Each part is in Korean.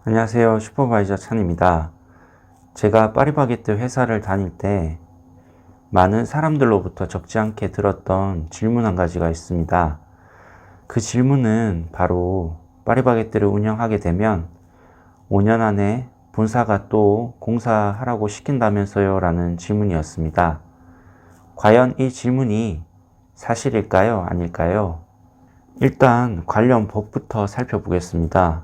안녕하세요. 슈퍼바이저 찬입니다. 제가 파리바게뜨 회사를 다닐 때 많은 사람들로부터 적지 않게 들었던 질문 한 가지가 있습니다. 그 질문은 바로 파리바게뜨를 운영하게 되면 5년 안에 본사가 또 공사하라고 시킨다면서요? 라는 질문이었습니다. 과연 이 질문이 사실일까요? 아닐까요? 일단 관련 법부터 살펴보겠습니다.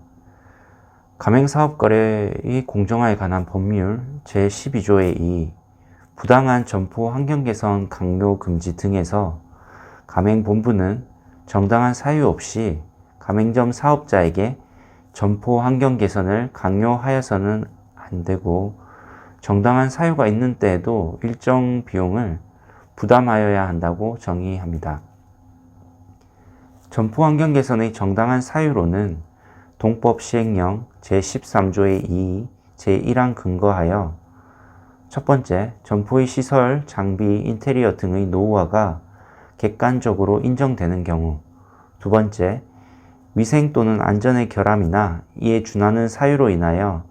가맹사업거래의 공정화에 관한 법률 제12조의 2, 부당한 점포 환경 개선 강요 금지 등에서 가맹본부는 정당한 사유 없이 가맹점 사업자에게 점포 환경 개선을 강요하여서는 안 되고, 정당한 사유가 있는 때에도 일정 비용을 부담하여야 한다고 정의합니다. 점포 환경 개선의 정당한 사유로는 동법 시행령 제13조의 2, 제1항 근거하여 첫 번째, 점포의 시설, 장비, 인테리어 등의 노후화가 객관적으로 인정되는 경우, 두 번째, 위생 또는 안전의 결함이나 이에 준하는 사유로 인하여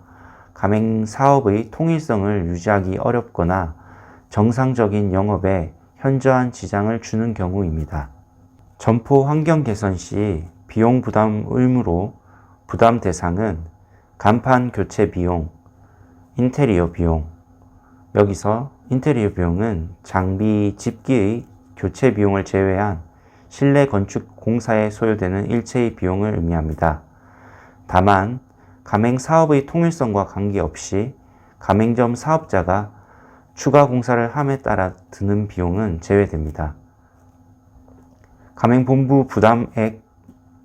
가맹사업의 통일성을 유지하기 어렵거나 정상적인 영업에 현저한 지장을 주는 경우입니다. 점포 환경 개선 시 비용 부담 의무로 부담 대상은 간판 교체 비용, 인테리어 비용. 여기서 인테리어 비용은 장비, 집기의 교체 비용을 제외한 실내 건축 공사에 소요되는 일체의 비용을 의미합니다. 다만 가맹 사업의 통일성과 관계없이 가맹점 사업자가 추가 공사를 함에 따라 드는 비용은 제외됩니다. 가맹본부 부담액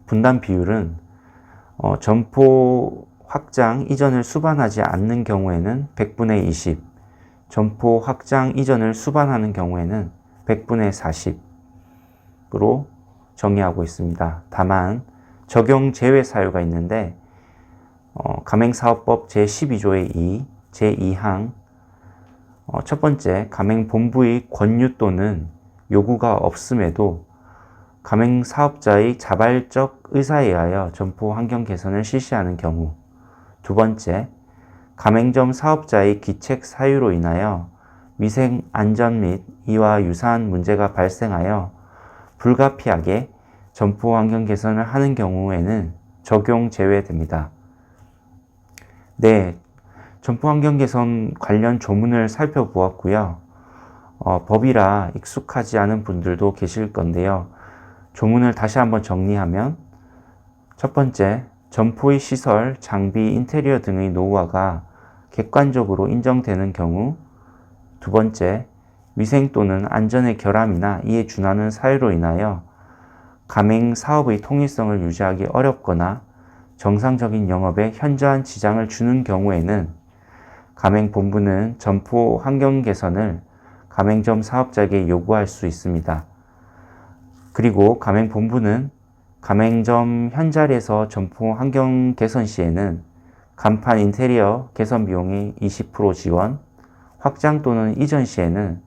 분담 비율은 점포 확장 이전을 수반하지 않는 경우에는 100분의 20, 점포 확장 이전을 수반하는 경우에는 100분의 40으로 정의하고 있습니다. 다만 적용 제외 사유가 있는데 가맹사업법 제12조의 2, 제2항 첫 번째, 가맹본부의 권유 또는 요구가 없음에도 가맹사업자의 자발적 의사에 의하여 점포 환경 개선을 실시하는 경우, 두 번째, 가맹점 사업자의 기책 사유로 인하여 위생, 안전 및 이와 유사한 문제가 발생하여 불가피하게 점포 환경 개선을 하는 경우에는 적용 제외됩니다. 네, 점포 환경 개선 관련 조문을 살펴보았고요. 법이라 익숙하지 않은 분들도 계실 건데요. 조문을 다시 한번 정리하면, 첫 번째, 점포의 시설, 장비, 인테리어 등의 노후화가 객관적으로 인정되는 경우, 두 번째, 위생 또는 안전의 결함이나 이에 준하는 사유로 인하여 가맹 사업의 통일성을 유지하기 어렵거나 정상적인 영업에 현저한 지장을 주는 경우에는 가맹본부는 점포 환경 개선을 가맹점 사업자에게 요구할 수 있습니다. 그리고 가맹본부는 가맹점 현자리에서 점포 환경 개선 시에는 간판 인테리어 개선 비용이 20% 지원, 확장 또는 이전 시에는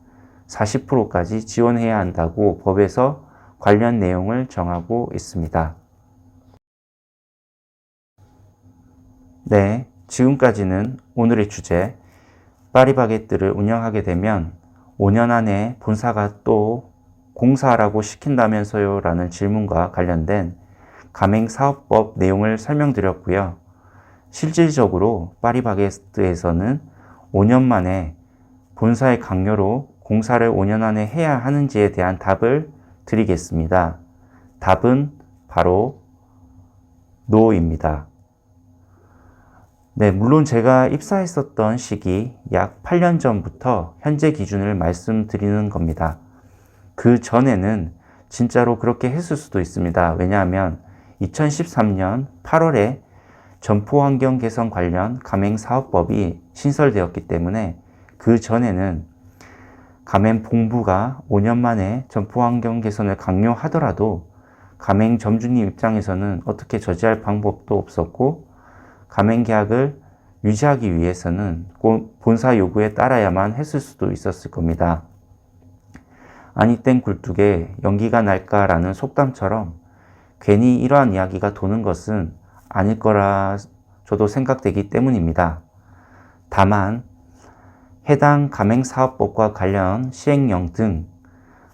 40%까지 지원해야 한다고 법에서 관련 내용을 정하고 있습니다. 네, 지금까지는 오늘의 주제, 파리바게뜨를 운영하게 되면 5년 안에 본사가 또 공사하라고 시킨다면서요? 라는 질문과 관련된 가맹사업법 내용을 설명드렸고요. 실질적으로 파리바게뜨에서는 5년 만에 본사의 강요로 공사를 5년 안에 해야 하는지에 대한 답을 드리겠습니다. 답은 바로 NO입니다. 네, 물론 제가 입사했었던 시기 약 8년 전부터 현재 기준을 말씀드리는 겁니다. 그 전에는 진짜로 그렇게 했을 수도 있습니다. 왜냐하면 2013년 8월에 점포 환경 개선 관련 가맹사업법이 신설되었기 때문에 그 전에는 가맹본부가 5년 만에 점포 환경 개선을 강요하더라도 가맹점주님 입장에서는 어떻게 저지할 방법도 없었고, 가맹계약을 유지하기 위해서는 본사 요구에 따라야만 했을 수도 있었을 겁니다. 아니 땡 굴뚝에 연기가 날까라는 속담처럼 괜히 이러한 이야기가 도는 것은 아닐 거라 저도 생각되기 때문입니다. 다만 해당 가맹사업법과 관련 시행령 등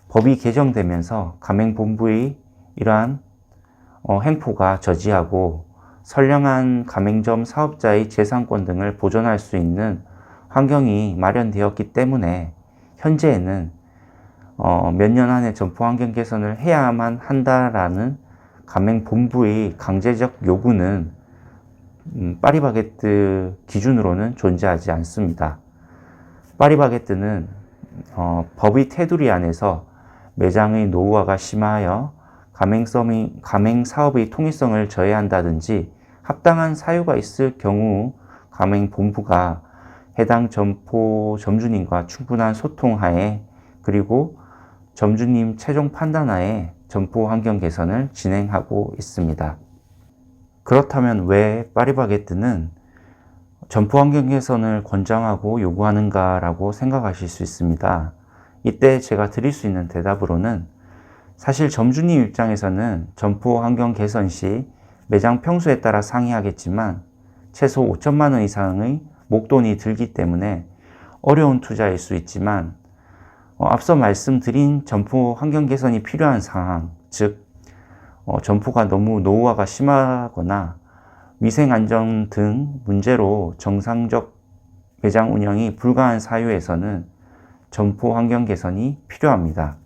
법이 개정되면서 가맹본부의 이러한 행포가 저지하고 선량한 가맹점 사업자의 재산권 등을 보존할 수 있는 환경이 마련되었기 때문에 현재에는 몇 년 안에 점포 환경 개선을 해야만 한다라는 가맹본부의 강제적 요구는 파리바게뜨 기준으로는 존재하지 않습니다. 파리바게뜨는 법의 테두리 안에서 매장의 노후화가 심하여 가맹사업의 통일성을 저해한다든지 합당한 사유가 있을 경우 가맹본부가 해당 점포 점주님과 충분한 소통하에 그리고 점주님 최종 판단하에 점포 환경 개선을 진행하고 있습니다. 그렇다면 왜 파리바게뜨는 점포 환경 개선을 권장하고 요구하는가라고 생각하실 수 있습니다. 이때 제가 드릴 수 있는 대답으로는 사실 점주님 입장에서는 점포 환경 개선 시 매장 평수에 따라 상이하겠지만 최소 5천만 원 이상의 목돈이 들기 때문에 어려운 투자일 수 있지만 앞서 말씀드린 점포 환경 개선이 필요한 상황, 즉 점포가 너무 노후화가 심하거나 위생 안전 등 문제로 정상적 매장 운영이 불가한 사유에서는 점포 환경 개선이 필요합니다.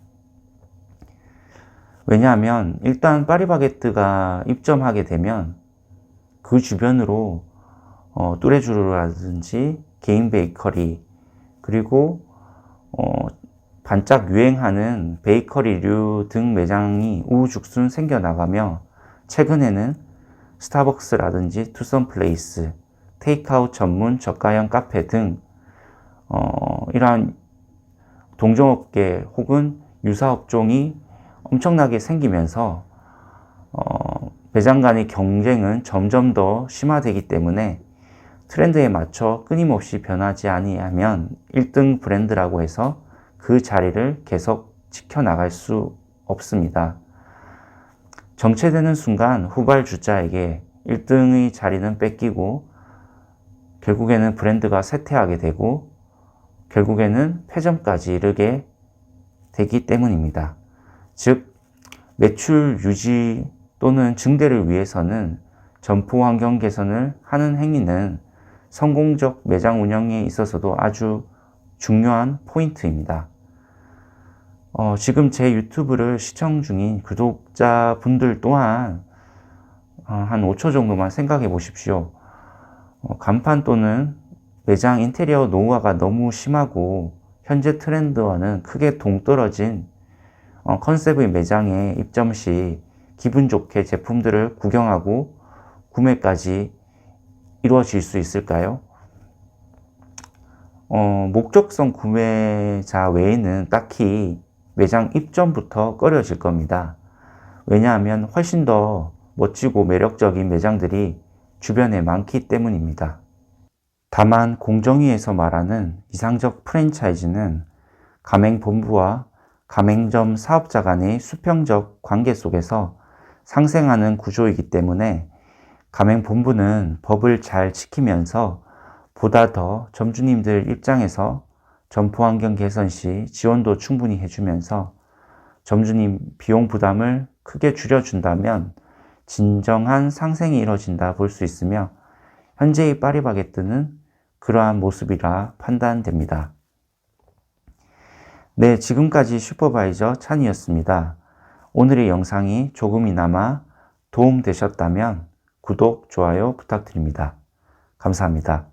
왜냐하면 일단 파리바게뜨가 입점하게 되면 그 주변으로 뚜레쥬르라든지 개인 베이커리 그리고 반짝 유행하는 베이커리류 등 매장이 우후죽순 생겨나가며 최근에는 스타벅스라든지 투썸플레이스, 테이크아웃 전문 저가형 카페 등 이러한 동종업계 혹은 유사업종이 엄청나게 생기면서 매장 간의 경쟁은 점점 더 심화되기 때문에 트렌드에 맞춰 끊임없이 변하지 아니하면 1등 브랜드라고 해서 그 자리를 계속 지켜나갈 수 없습니다. 정체되는 순간 후발주자에게 1등의 자리는 뺏기고 결국에는 브랜드가 쇠퇴하게 되고 결국에는 폐점까지 이르게 되기 때문입니다. 즉 매출 유지 또는 증대를 위해서는 점포 환경 개선을 하는 행위는 성공적 매장 운영에 있어서도 아주 중요한 포인트입니다. 지금 제 유튜브를 시청 중인 구독자분들 또한 한 5초 정도만 생각해 보십시오. 간판 또는 매장 인테리어 노후화가 너무 심하고 현재 트렌드와는 크게 동떨어진 컨셉의 매장에 입점 시 기분 좋게 제품들을 구경하고 구매까지 이루어질 수 있을까요? 목적성 구매자 외에는 딱히 매장 입점부터 꺼려질 겁니다. 왜냐하면 훨씬 더 멋지고 매력적인 매장들이 주변에 많기 때문입니다. 다만 공정위에서 말하는 이상적 프랜차이즈는 가맹본부와 가맹점 사업자 간의 수평적 관계 속에서 상생하는 구조이기 때문에 가맹본부는 법을 잘 지키면서 보다 더 점주님들 입장에서 점포 환경 개선 시 지원도 충분히 해주면서 점주님 비용 부담을 크게 줄여준다면 진정한 상생이 이루어진다 볼 수 있으며 현재의 파리바게뜨는 그러한 모습이라 판단됩니다. 네, 지금까지 슈퍼바이저 찬이었습니다. 오늘의 영상이 조금이나마 도움되셨다면 구독, 좋아요 부탁드립니다. 감사합니다.